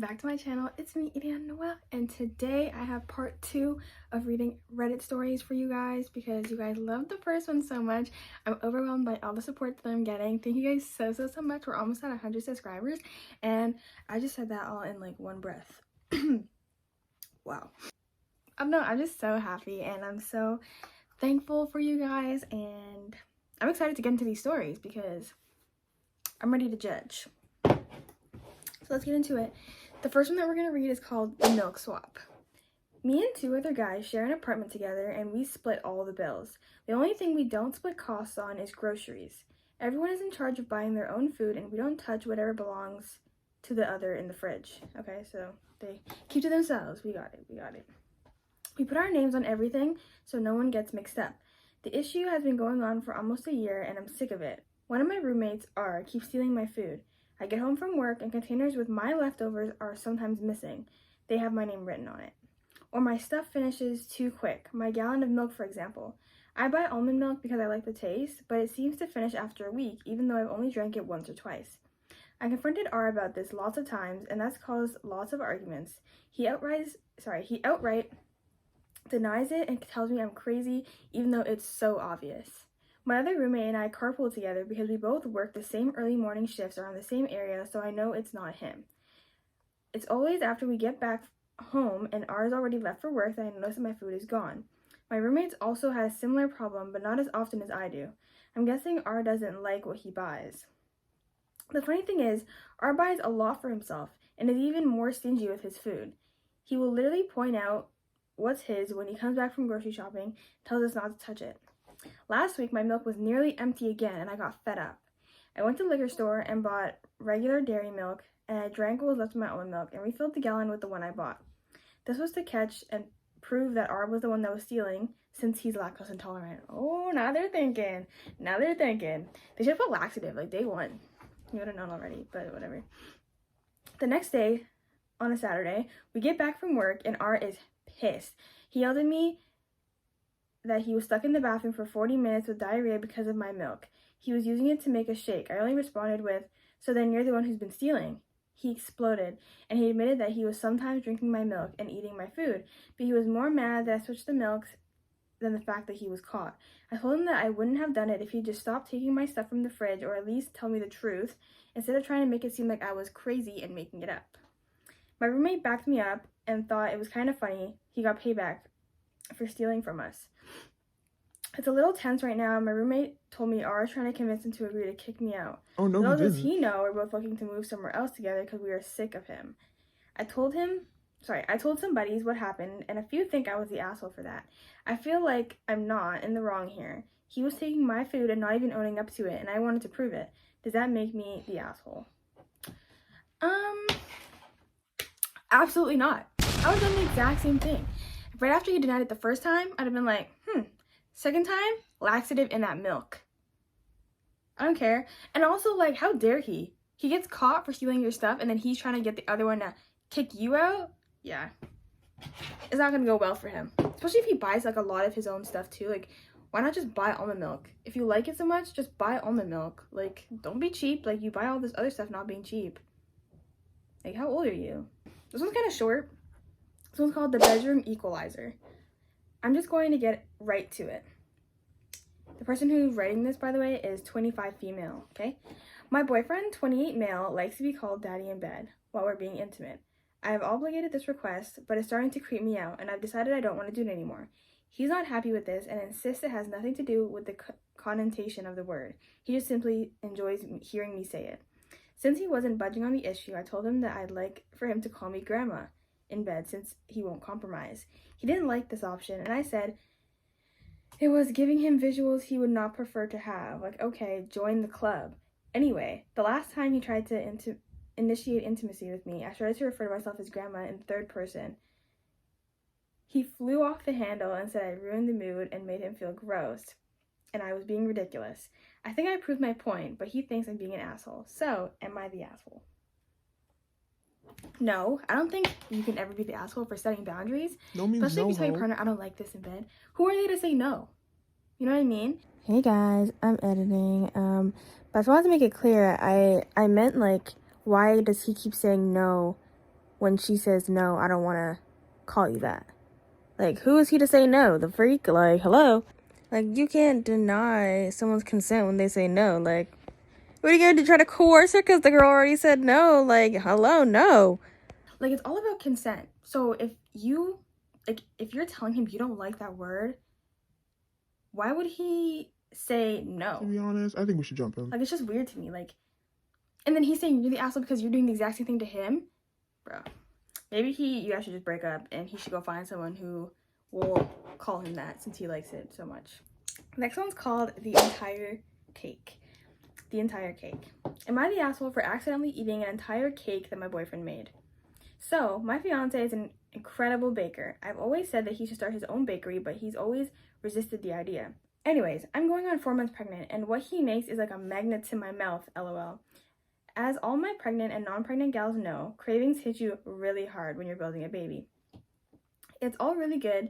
back to my channel. It's me, Noelle, and today I have part 2 of reading Reddit stories for you guys because you guys loved the first one so much. I'm overwhelmed by all the support that I'm getting. Thank you guys so much. We're almost at 100 subscribers, and I just said that all in like one breath. Wow. I'm just so happy, and I'm so thankful for you guys, and I'm excited to get into these stories because I'm ready to judge. So let's get into it. The first one that we're going to read is called The Milk Swap. Me and 2 other guys share an apartment together and we split all the bills. The only thing we don't split costs on is groceries. Everyone is in charge of buying their own food and we don't touch whatever belongs to the other in the fridge. Okay, so they keep to themselves. We got it. We put our names on everything so no one gets mixed up. The issue has been going on for almost a year and I'm sick of it. One of my roommates, R, keeps stealing my food. I get home from work and containers with my leftovers are sometimes missing. They have my name written on it. Or my stuff finishes too quick. My gallon of milk, for example. I buy almond milk because I like the taste, but it seems to finish after a week, even though I've only drank it once or twice. I confronted R about this lots of times, and that's caused lots of arguments. He outright denies it and tells me I'm crazy, even though it's so obvious. My other roommate and I carpool together because we both work the same early morning shifts around the same area, so I know it's not him. It's always after we get back home and R's already left for work that I notice that my food is gone. My roommates also has a similar problem, but not as often as I do. I'm guessing R doesn't like what he buys. The funny thing is, R buys a lot for himself and is even more stingy with his food. He will literally point out what's his when he comes back from grocery shopping, tells us not to touch it. Last week, my milk was nearly empty again, and I got fed up. I went to the liquor store and bought regular dairy milk, and I drank what was left of my almond milk and refilled the gallon with the one I bought. This was to catch and prove that R was the one that was stealing, since he's lactose intolerant. Oh, now they're thinking. They should put laxative, like day one. You would have known already, but whatever. The next day, on a Saturday, we get back from work, and R is pissed. He yelled at me that he was stuck in the bathroom for 40 minutes with diarrhea because of my milk. He was using it to make a shake. I only responded with, "So then you're the one who's been stealing." He exploded, and he admitted that he was sometimes drinking my milk and eating my food, but he was more mad that I switched the milks than the fact that he was caught. I told him that I wouldn't have done it if he'd just stopped taking my stuff from the fridge or at least tell me the truth, instead of trying to make it seem like I was crazy and making it up. My roommate backed me up and thought it was kind of funny. He got payback for stealing from us. It's a little tense right now. My roommate told me R is trying to convince him to agree to kick me out. Oh, no, Little he does didn't. he know we're both looking to move somewhere else together because we are sick of him. I told some buddies what happened, and a few think I was the asshole for that. I feel like I'm not in the wrong here. He was taking my food and not even owning up to it, and I wanted to prove it. Does that make me the asshole? Absolutely not. I would have done the exact same thing. Right after he denied it the first time, I'd have been like, second time, laxative in that milk. I don't care. And also, like, how dare he? He gets caught for stealing your stuff, and then he's trying to get the other one to kick you out? Yeah. It's not gonna go well for him. Especially if he buys, like, a lot of his own stuff, too. Like, why not just buy almond milk? If you like it so much, just buy almond milk. Like, don't be cheap. Like, you buy all this other stuff not being cheap. Like, how old are you? This one's kind of short. This one's called The Bedroom Equalizer. I'm just going to get right to it. The person who's writing this, by the way, is 25 female, okay? My boyfriend, 28 male, likes to be called daddy in bed while we're being intimate. I have obligated this request, but it's starting to creep me out, and I've decided I don't want to do it anymore. He's not happy with this and insists it has nothing to do with the connotation of the word. He just simply enjoys hearing me say it. Since he wasn't budging on the issue, I told him that I'd like for him to call me grandma in bed since he won't compromise. He didn't like this option, and I said it was giving him visuals he would not prefer to have. Like, okay, join the club. Anyway, the last time he tried to initiate intimacy with me, I started to refer to myself as grandma in third person. He flew off the handle and said I ruined the mood and made him feel gross, and I was being ridiculous. I think I proved my point, but he thinks I'm being an asshole. So, am I the asshole? No, I don't think you can ever be the asshole for setting boundaries. No means especially no, if you tell your ho. partner, I don't like this in bed. Who are they to say no? You know what I mean? Hey guys, I'm editing. But I just wanted to make it clear, I meant like, why does he keep saying no when she says, no, I don't want to call you that. Like, who is he to say no? The freak? Like, hello? Like, you can't deny someone's consent when they say no. Like, what are you going to do, try to coerce her because the girl already said no? Like, hello, no. Like, it's all about consent. So if you're telling him you don't like that word, why would he say no? To be honest, I think we should jump him. Like, it's just weird to me. Like, and then he's saying you're the asshole because you're doing the exact same thing to him? Bro. Maybe you guys should just break up and he should go find someone who will call him that since he likes it so much. Next one's called The Entire Cake. The entire cake. Am I the asshole for accidentally eating an entire cake that my boyfriend made? So, my fiance is an incredible baker. I've always said that he should start his own bakery, but he's always resisted the idea. Anyways, I'm going on 4 months pregnant, and what he makes is like a magnet to my mouth, lol. As all my pregnant and non-pregnant gals know, cravings hit you really hard when you're building a baby. It's all really good,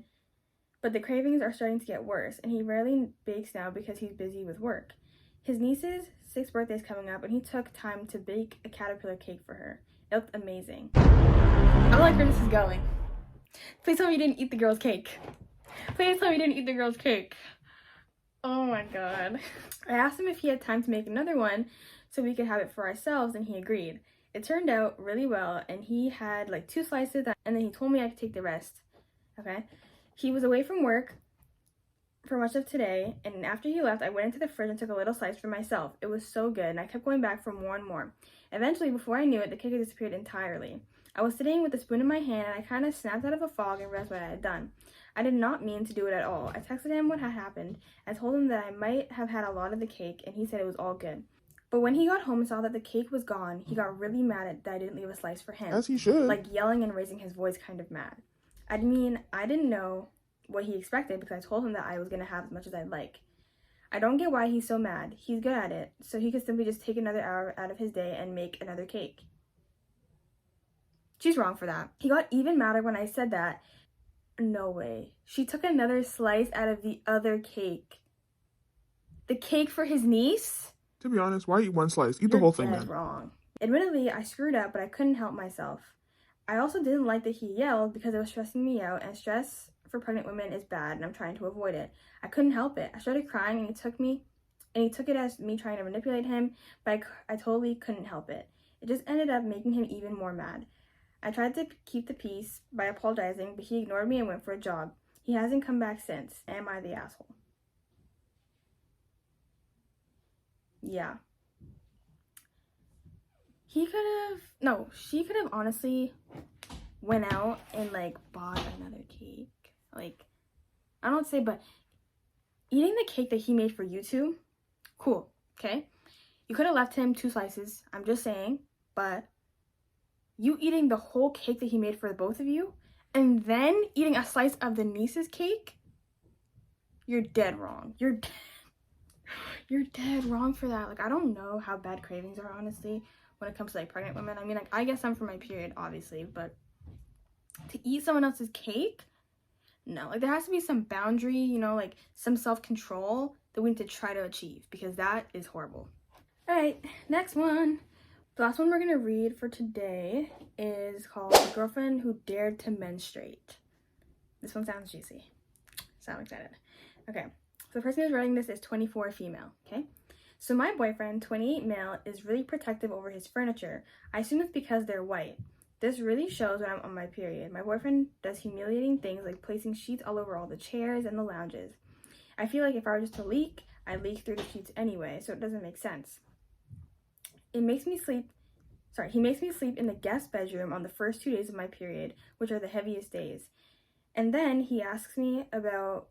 but the cravings are starting to get worse, and he rarely bakes now because he's busy with work. His niece's 6th birthday is coming up, and he took time to bake a caterpillar cake for her. It looked amazing. I don't like where this is going. Please tell me you didn't eat the girl's cake. Please tell me you didn't eat the girl's cake. Oh my god. I asked him if he had time to make another one so we could have it for ourselves, and he agreed. It turned out really well, and he had like 2 slices, and then he told me I could take the rest. Okay? He was away from work for much of today, and after he left, I went into the fridge and took a little slice for myself. It was so good, and I kept going back for more and more. Eventually, before I knew it, the cake had disappeared entirely. I was sitting with a spoon in my hand, and I kind of snapped out of a fog and realized what I had done. I did not mean to do it at all. I texted him what had happened. I told him that I might have had a lot of the cake, and he said it was all good. But when he got home and saw that the cake was gone, he got really mad that I didn't leave a slice for him. As he should. Like yelling and raising his voice, kind of mad. I mean, I didn't know what he expected because I told him that I was going to have as much as I'd like. I don't get why he's so mad. He's good at it, so he could simply just take another hour out of his day and make another cake. She's wrong for that. He got even madder when I said that. No way. She took another slice out of the other cake. The cake for his niece? To be honest, why eat one slice? Eat the whole thing, man. Wrong. Admittedly, I screwed up, but I couldn't help myself. I also didn't like that he yelled because it was stressing me out, and stress for pregnant women is bad, and I'm trying to avoid it. I couldn't help it. I started crying, and he took it as me trying to manipulate him, but I totally couldn't help it. It just ended up making him even more mad. I tried to keep the peace by apologizing, but he ignored me and went for a jog. He hasn't come back since. Am I the asshole? Yeah. She could have honestly went out and like bought another cake. Like, I don't say, but eating the cake that he made for you two, cool, okay? You could have left him 2 slices, I'm just saying, but you eating the whole cake that he made for the both of you, and then eating a slice of the niece's cake, you're dead wrong. You're dead wrong for that. Like, I don't know how bad cravings are, honestly, when it comes to, like, pregnant women. I mean, like, I guess I'm for my period, obviously, but to eat someone else's cake? No. Like, there has to be some boundary, you know, like, some self-control that we need to try to achieve, because that is horrible. All right, next one. The last one we're going to read for today is called The Girlfriend Who Dared to Menstruate. This one sounds juicy. So I'm excited. Okay, so the person who's writing this is 24 female, okay? So my boyfriend, 28 male, is really protective over his furniture. I assume it's because they're white. This really shows when I'm on my period. My boyfriend does humiliating things like placing sheets all over all the chairs and the lounges. I feel like if I were just to leak, I'd leak through the sheets anyway, so it doesn't make sense. He makes me sleep in the guest bedroom on the first 2 days of my period, which are the heaviest days. And then he asks me about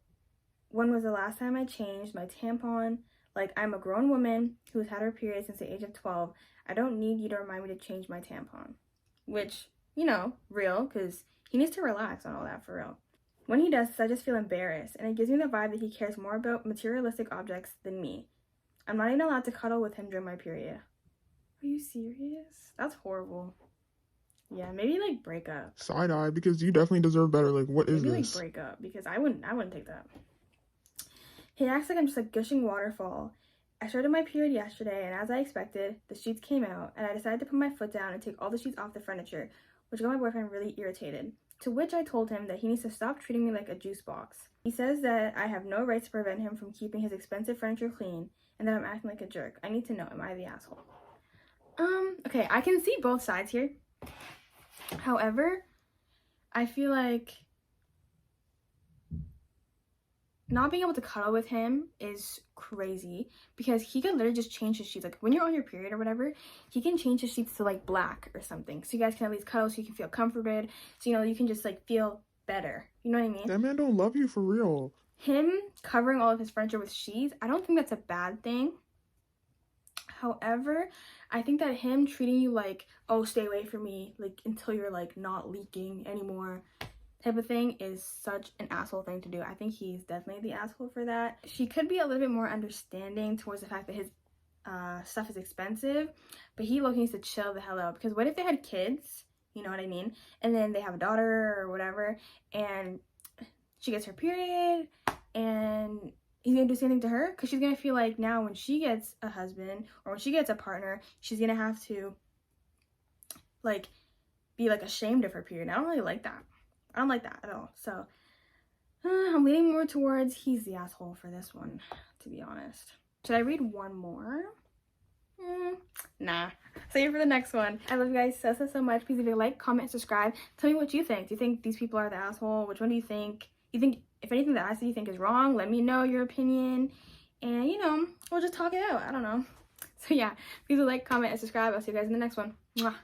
when was the last time I changed my tampon. Like, I'm a grown woman who's had her period since the age of 12. I don't need you to remind me to change my tampon. Which, you know, real, because he needs to relax on all that, for real. When he does this, I just feel embarrassed, and it gives me the vibe that he cares more about materialistic objects than me. I'm not even allowed to cuddle with him during my period. Are you serious? That's horrible. Yeah, maybe, like, break up. Side-eye, because you definitely deserve better. Like, what is maybe, this? Like, break up, because I wouldn't take that. He acts like I'm just a gushing waterfall. I started my period yesterday, and as I expected, the sheets came out, and I decided to put my foot down and take all the sheets off the furniture, which got my boyfriend really irritated. To which I told him that he needs to stop treating me like a juice box. He says that I have no rights to prevent him from keeping his expensive furniture clean and that I'm acting like a jerk. I need to know, am I the asshole? Okay, I can see both sides here. However, I feel like not being able to cuddle with him is crazy because he can literally just change his sheets. Like when you're on your period or whatever, he can change his sheets to like black or something. So you guys can at least cuddle so you can feel comforted. So, you know, you can just like feel better. You know what I mean? That man don't love you for real. Him covering all of his furniture with sheets, I don't think that's a bad thing. However, I think that him treating you like, oh, stay away from me, like until you're like not leaking anymore type of thing is such an asshole thing to do. I think he's definitely the asshole for that. She could be a little bit more understanding towards the fact that his stuff is expensive, but he needs to chill the hell out, because what if they had kids, you know what I mean, and then they have a daughter or whatever, and she gets her period and he's gonna do the same thing to her, because she's gonna feel like now when she gets a husband or when she gets a partner, she's gonna have to like be like ashamed of her period. I don't really like that. I don't like that at all. So I'm leaning more towards he's the asshole for this one, to be honest. Should I read one more? Nah. Save it for the next one. I love you guys so much. Please leave a like, comment, subscribe. Tell me what you think. Do you think these people are the asshole? Which one do you think? You think, if anything that I say you think is wrong, let me know your opinion. And, you know, we'll just talk it out. I don't know. So yeah, please leave a like, comment, and subscribe. I'll see you guys in the next one. Mwah.